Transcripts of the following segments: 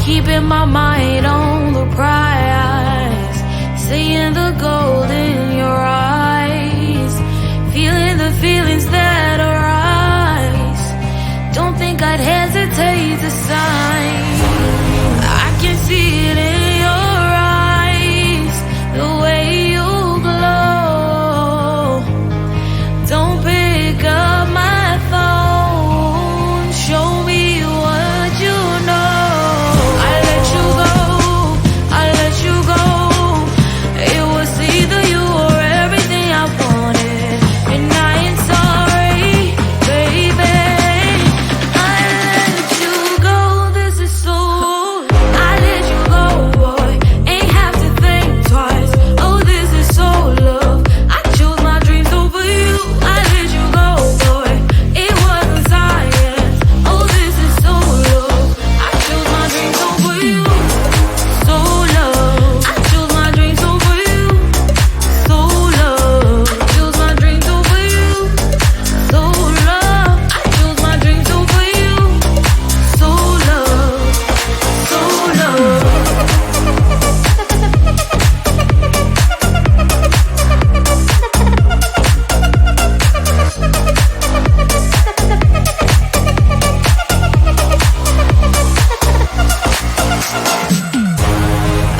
keeping my mind on the prize, seeing the gold in your eyes, feeling the feelings that arise. Don't think I'd hesitate to sign. I can see it in your eyes, the way you glow. Don't pick up my phone, show me what you know. I let you go, I let you go. It was either you or everything I wanted, and I ain't sorry, baby. I let you go, this is so. I let you go, boy, ain't have to think twice. Oh, this is so love. I chose my dreams over you. I let you go, boy, it wasn't science. Oh, this is so love. I chose my dreams over you. So love. I chose my dreams over you. So love. Chose my dreams over you. So love. I chose my dreams over you. So love. So love.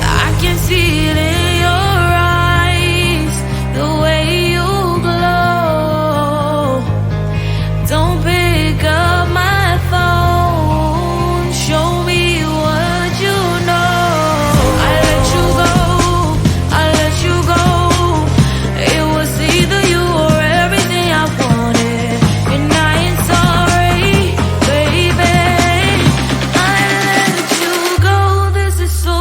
I can see it in your eyes, the way you glow. Don't pick up my phone, show me what you know. I let you go, I let you go. It was either you or everything I wanted, and I ain't sorry, baby. I let you go, this is so.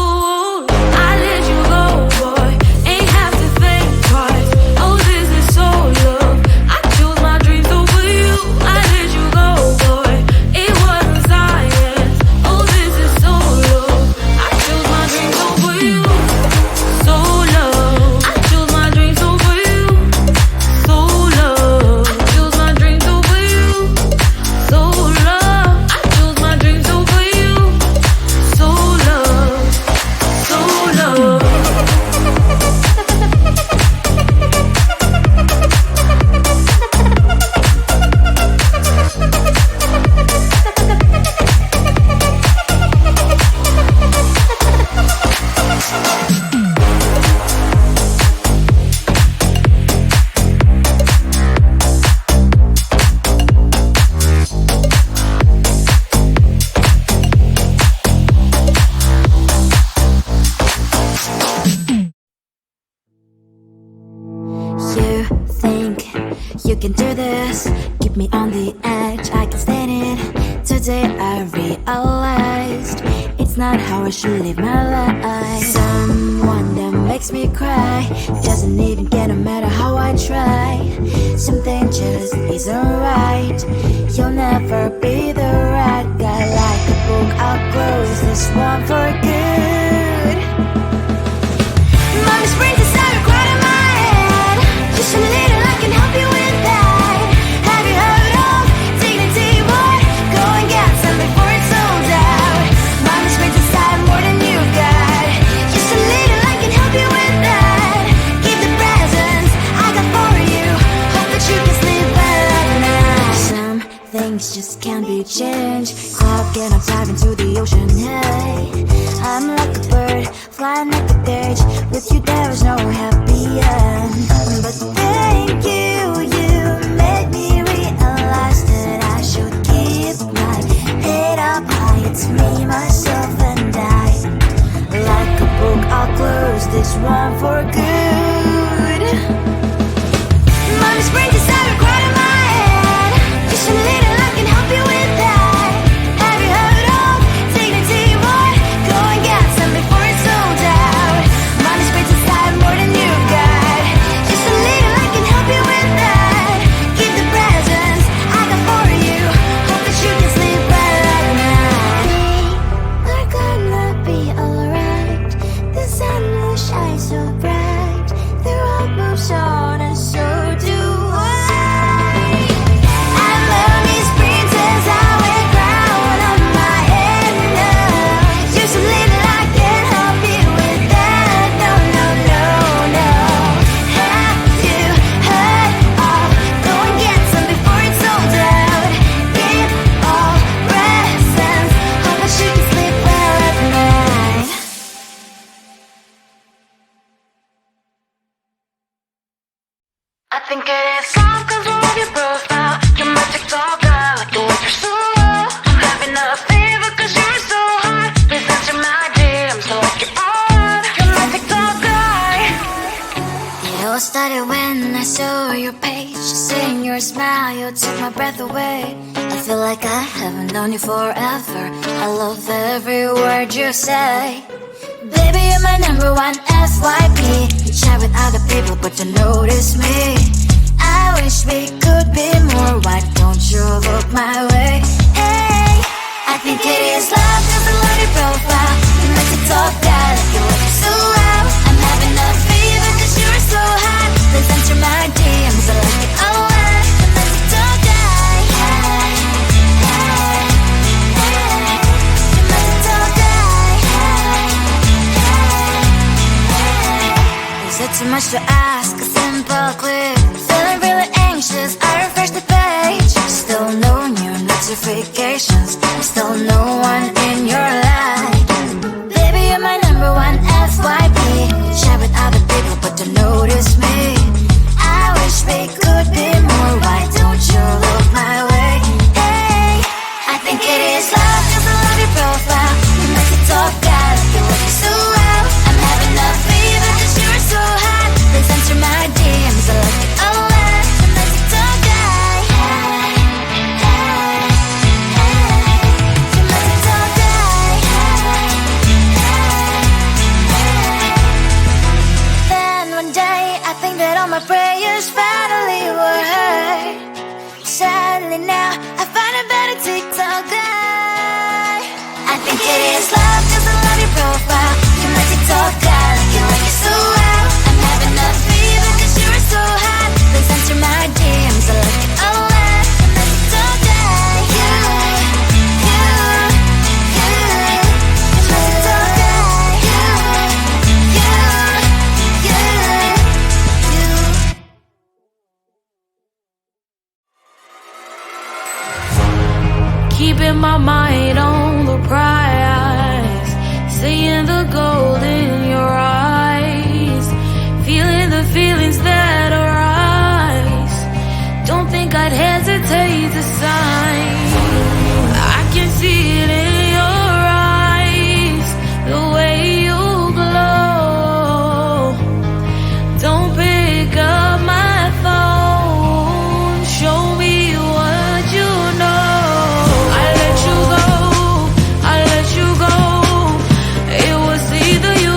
I let you go, boy, ain't have to think twice. Oh, this is so love. I chose my dreams over you. I let you go, boy, it wasn't science. Oh, this is so love. I chose my dreams over you. So love. I chose my dreams over you. So love. Chose my dreams over you. So love. I chose my dreams over you. So love. So love. You think you can do this, keep me on the edge, I can stand it. Today I realized it's not how I should live my life. Someone that makes me cry doesn't even get no matter how I try. Something just isn't right. You'll never be the right guy. Like a book, I'll close this one for good. Mommy springs inside right in my head. Just a little, I can help you with that. Have you heard of dignity, boy? Go and get some before it's sold out. Mommy springs inside more than you've got. Just a little, I can help you with that. Keep the presents I got for you. Hope that you can sleep well at night. Some things just can't be changed. Cloud and I'm diving to the ocean. Hey, I'm like a bird flying like a cage. With you there is no happy end. But thank you, you made me realize that I should keep my head up high. It's me, myself and I. Like a book, I'll close this one for good. Mommy springs inside right in my head. Just a little, I can help you with that. Have you heard of dignity, boy? Go and get some before it's sold out. Mommy springs inside more than you've got. Just a little, I can help you with that. Keep the presents I got for you. Hope that you can sleep well at night. We're gonna be alright. The sun will shine so bright. The road moves so think it is soft cause I love your profile. You're my TikTok guy, like the way you're so low. I'm having a fever cause you're so hot. Please answer my DMs, I like your on. You're my TikTok guy. It all started when I saw your page. Seeing your smile, you took my breath away. I feel like I haven't known you forever. I love every word you say. Baby, you're my number one FYP. You chat with other people, but you notice me. I wish we could be more. Why don't you look my way? Hey, I think it is love cause I love your profile. You make it talk guy like you look so well. I'm having a fever cause you're so hot. Please answer my DMs, I like it a lot. You make it talk guy. Hey, hey, hey. You make it talk guy. Is it too much to ask? A simple clip. Feeling really anxious, I refresh the page. Still no new notifications. Still no one in your life. Baby, you're my number one FYP. Share with other people, but don't notice me. I wish we could be more. Why don't you look my way? Hey, I think it is love cause I love your profile. You make it talk guy like you look so well. I'm having a fever cause you're so hot. Please answer my DMs, I like it a lot. You make it talk guy. Hey, hey, hey. You make it talk guy. Hey, hey, hey. Then one day I think that all my prayers finally were heard. Sadly now I find a better TikTok guy. I think it is love cause I love your profile. You my TikTok guy like you like it so well. I'm having a fever cause you're so hot. Please answer my DMs, I like it a lot. You my TikTok guy. You my TikTok guy. Keeping my mind on the prize, seeing the gold in your eyes, feeling the feelings that arise. Don't think I'd hesitate to sign. I can see it in your eyes, the way you glow. Don't pick up my phone, show me what you know. It was either you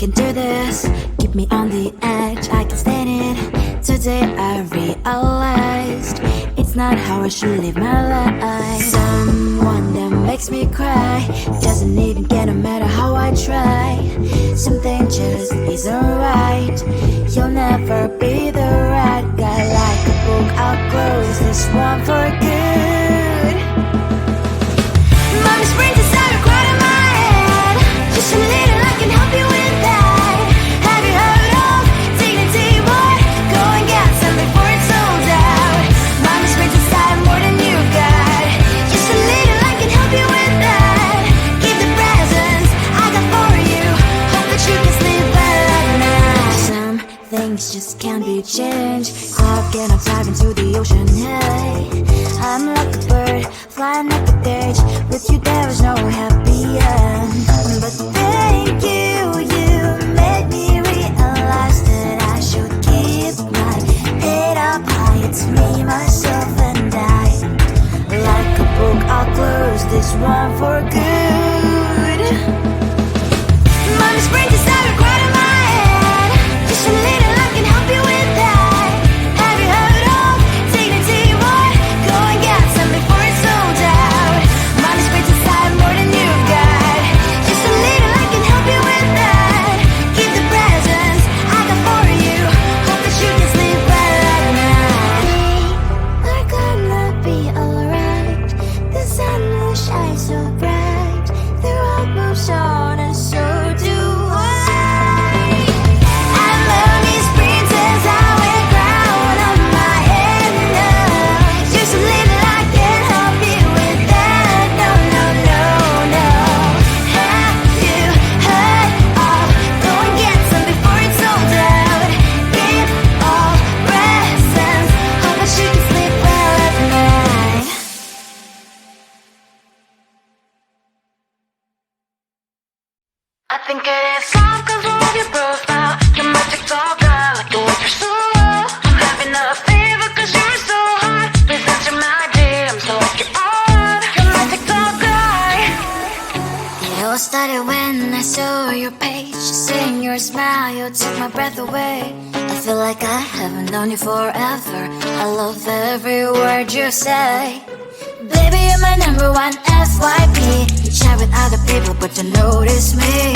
can do this. Keep me on the edge, I can stand it. Today I realized it's not how I should live my life. Someone that makes me cry doesn't even care no matter how I try. Something just isn't right. You'll never be the right guy. Like a book, I'll close this one for good. Mommy's brains inside are quite in my head. Just a little, I can help you with that. Have you heard of dignity, boy? Go and get some before it's sold out. Mommy's brains inside more than you got. Just a little, I can help you with that. Keep the presents I got for you. Hope that you can sleep well at night. Some things just can't be changed. Cloud and I'm diving to the ocean, hey. I'm like a bird, flying like a cage. With you there is no happy end. But thank you, you made me realize that I should keep my head up high. It's me, myself and I. Like a book, I'll close this one for good. Mommy's brains inside are quite in my head. Just a little, I can help you with that. Have you heard of dignity, boy? Go and get some before it's sold out. Mommy's brains inside more than you got. Just a little, I can help you with that. Keep the presents I got for you. Hope that you can sleep well at night. We're gonna be alright. The sun will shine so bright. The road moves on and so do I. And mommy's princess, I wear crown on my head now. Just a little, I can help you with that. No, no, no, no. Have you heard of? Go and get some before it's sold out. Give all presents. Hope that you can sleep well at night. I think it is time cause I love your profile. You're my TikTok guy, like the way you're so low. I'm having a fever cause you're so hot. Please answer my DMs, so like you're on. You're my TikTok guy. It all started when I saw your page. Seeing your smile, you took my breath away. I feel like I haven't known you forever. I love every word you say. Baby, you're my number one FYP. You chat with other people, but you notice me.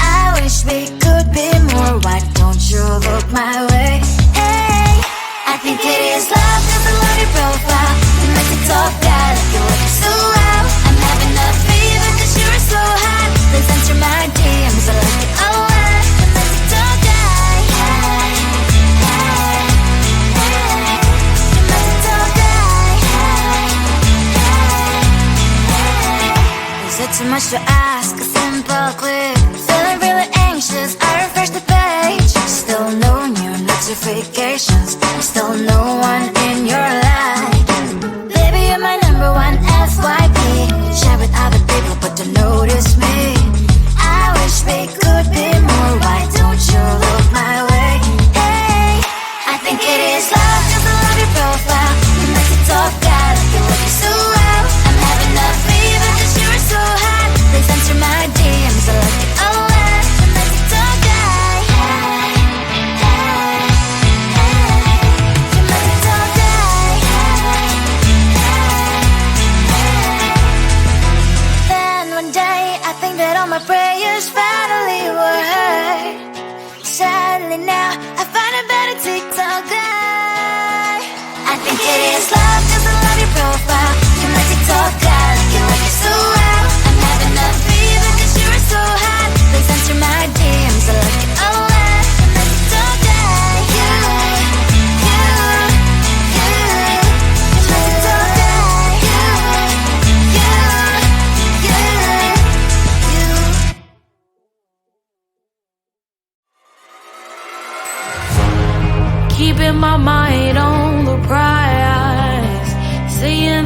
I wish we could be more. Why don't you look my way? Hey, I think it is love, cause I love your profile. You make it talk guy, like you look so well. I'm having a fever cause you're so hot. Please answer my DMs, I like it a lot. You make it talk guy. Hey, hey, hey. You make it talk guy. Is it too much to ask? A simple click. Feeling really anxious, I refresh the page. Still no new notifications. Still no one in your life. Baby, you're my number one FYP. Share with other people, but don't notice me. I wish we could be more. Why don't you look my way? Hey, I think it is love, cause I love your profile. You make it talk guy, like you look so well. I'm having a fever cause you're so hot. Please answer my DMs, I like it a lot. You make it talk guy. Hey, hey, hey. You make it talk guy. Hey, hey, hey. Then one day I think that all my prayers finally were heard. Sadly now I find a better TikTok guy. I think it is love cause I love your profile. You my TikTok guy, like you look so well. I'm having a fever cause you're so hot. Please answer my DMs, I like it a lot. You my TikTok guy. You my TikTok guy. Keeping my mind on the prize, saying